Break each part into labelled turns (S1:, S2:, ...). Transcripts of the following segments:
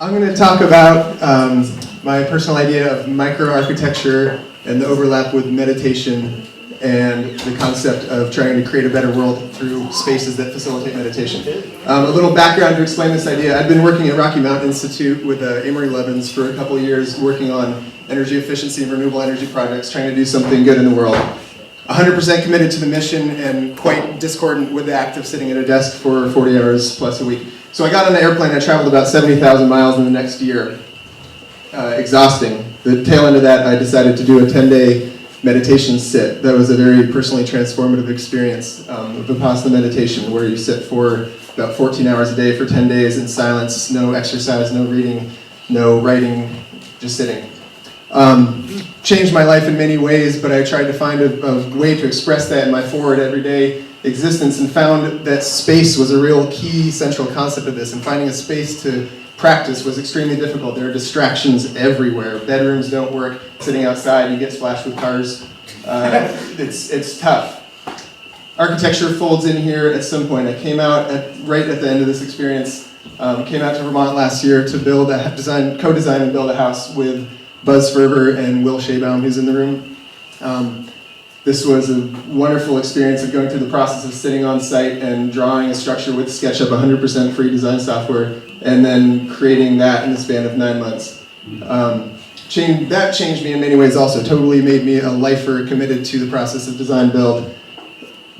S1: I'm going to talk about my personal idea of microarchitecture and the overlap with meditation and the concept of trying to create a better world through spaces that facilitate meditation. A little background to explain this idea. I've been working at Rocky Mountain Institute with Amory Levins for a couple of years, working on energy efficiency and renewable energy projects, trying to do something good in the world. 100% committed to the mission and quite discordant with the act of sitting at a desk for 40 hours plus a week. So I got on the airplane, I traveled about 70,000 miles in the next year. Exhausting. The tail end of that, I decided to do a 10-day meditation sit. That was a very personally transformative experience of Vipassana meditation, where you sit for about 14 hours a day for 10 days in silence, no exercise, no reading, no writing, just sitting. Changed my life in many ways, but I tried to find a way to express that in my forward everyday existence and found that space was a real key central concept of this, and finding a space to practice was extremely difficult. There are distractions everywhere. Bedrooms don't work. Sitting outside, you get splashed with cars. It's tough. Architecture folds in here at some point. I came out right at the end of this experience, came out to Vermont last year to build co-design and build a house with Buzz Ferber and Will Shabaum, who's in the room. This was a wonderful experience of going through the process of sitting on site and drawing a structure with SketchUp, 100% free design software, and then creating that in the span of 9 months. That changed me in many ways also, totally made me a lifer committed to the process of design build,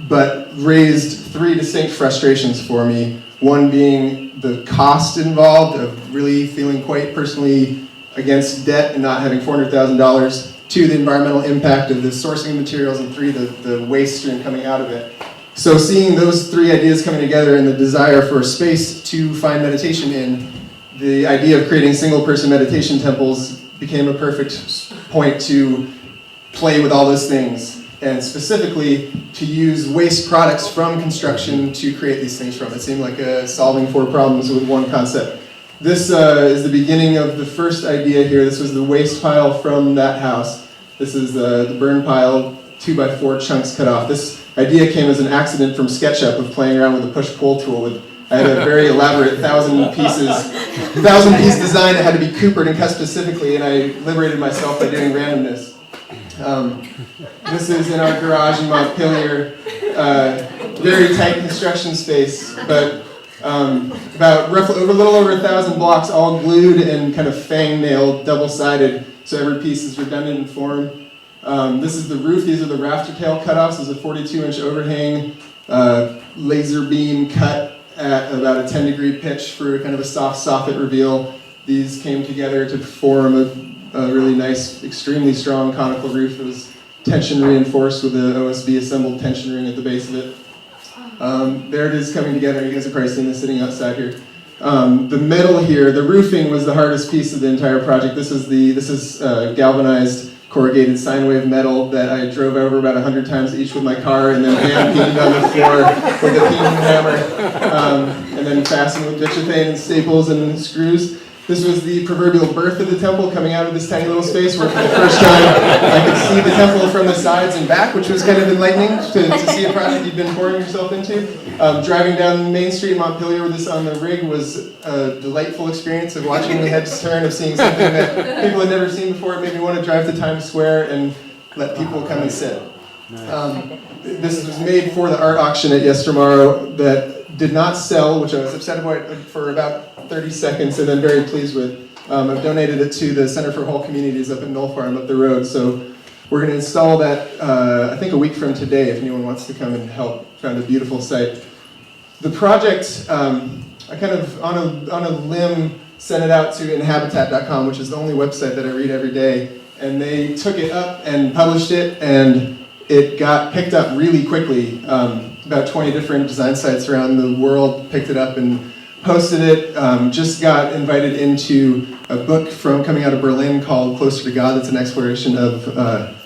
S1: but raised 3 distinct frustrations for me. One being the cost involved of really feeling quite personally against debt and not having $400,000. 2, the environmental impact of the sourcing of materials, and 3, the waste stream coming out of it. So seeing those 3 ideas coming together and the desire for a space to find meditation in, the idea of creating single-person meditation temples became a perfect point to play with all those things, and specifically to use waste products from construction to create these things from. It seemed like solving 4 problems with one concept. This is the beginning of the first idea here. This was the waste pile from that house. This is the burn pile, 2x4 chunks cut off. This idea came as an accident from SketchUp of playing around with a push-pull tool. I had a very elaborate 1,000-piece design that had to be coopered and cut specifically, and I liberated myself by doing randomness. This is in our garage in Montpelier. Very tight construction space, but about roughly a little over 1,000 blocks, all glued and kind of fang-nailed, double-sided, so every piece is redundant in form. This is the roof. These are the rafter tail cutoffs. There's a 42-inch overhang, laser beam cut at about a 10-degree pitch for kind of a soft soffit reveal. These came together to form a really nice, extremely strong conical roof. It was tension reinforced with the OSB assembled tension ring at the base of it. There it is coming together. You guys have probably seen this sitting outside here. The middle here, the roofing was the hardest piece of the entire project. This is galvanized corrugated sine wave metal that I drove over about 100 times each with my car, and then hand-painted on the floor with a peen hammer, and then fastened with bitchathane and staples and screws. This was the proverbial birth of the temple, coming out of this tiny little space where for the first time I could see the temple from the sides and back, which was kind of enlightening to see a project you've been pouring yourself into. Driving down Main Street in Montpelier with this on the rig was a delightful experience of watching the heads turn, of seeing something that people had never seen before. It made me want to drive to Times Square and let people come and sit. This was made for the art auction at Yestermorrow that did not sell, which I was upset about for about 30 seconds and then very pleased with. I've donated it to the Center for Whole Communities up in Knoll Farm up the road, so we're going to install that I think a week from today if anyone wants to come and help. Found a beautiful site. The project, I kind of on a limb sent it out to inhabitat.com, which is the only website that I read every day, and they took it up and published it, and it got picked up really quickly. About 20 different design sites around the world picked it up and posted it. Just got invited into a book coming out of Berlin called Closer to God. That's an exploration of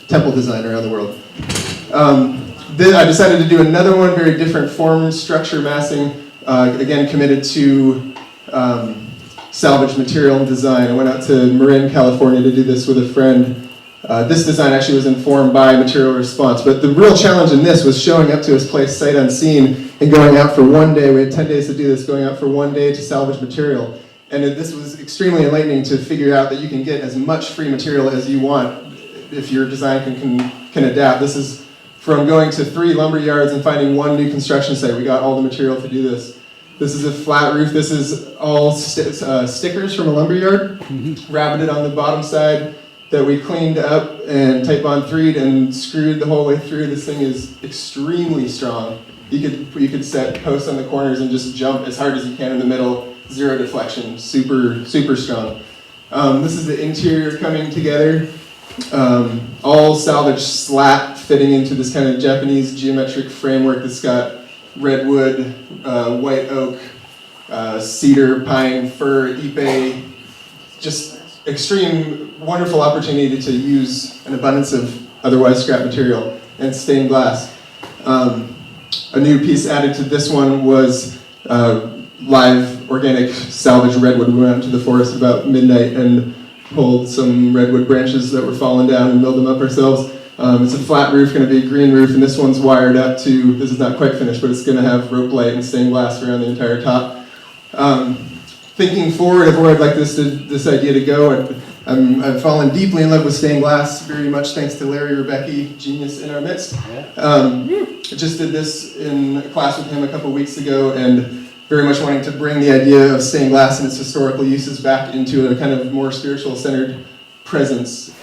S1: temple design around the world. Then I decided to do another one, very different form, structure, massing, again committed to salvage material and design. I went out to Marin, California to do this with a friend. This design actually was informed by material response, but the real challenge in this was showing up to his place sight unseen and going out for one day. We had 10 days to do this, going out for one day to salvage material. And this was extremely enlightening to figure out that you can get as much free material as you want if your design can adapt. This is from going to 3 lumber yards and finding 1 new construction site. We got all the material to do this. This is a flat roof. This is all stickers from a lumber yard, rabbited on the bottom side that we cleaned up and type bond 3'd and screwed the whole way through. This thing is extremely strong. You could set posts on the corners and just jump as hard as you can in the middle. 0 deflection, super strong. This is the interior coming together. All salvage slat fitting into this kind of Japanese geometric framework that's got redwood, white oak, cedar, pine, fir, ipe, just extreme, wonderful opportunity to use an abundance of otherwise scrap material and stained glass. A new piece added to this one was live organic salvage redwood. We went out to the forest about midnight and pulled some redwood branches that were falling down and milled them up ourselves. It's a flat roof, going to be a green roof, and this one's wired up to, this is not quite finished, but it's going to have rope light and stained glass around the entire top. Thinking forward of where I'd like this idea to go, I've fallen deeply in love with stained glass, very much thanks to Larry Rebecki, genius in our midst. I just did this in a class with him a couple weeks ago, and very much wanting to bring the idea of stained glass and its historical uses back into a kind of more spiritual centered presence.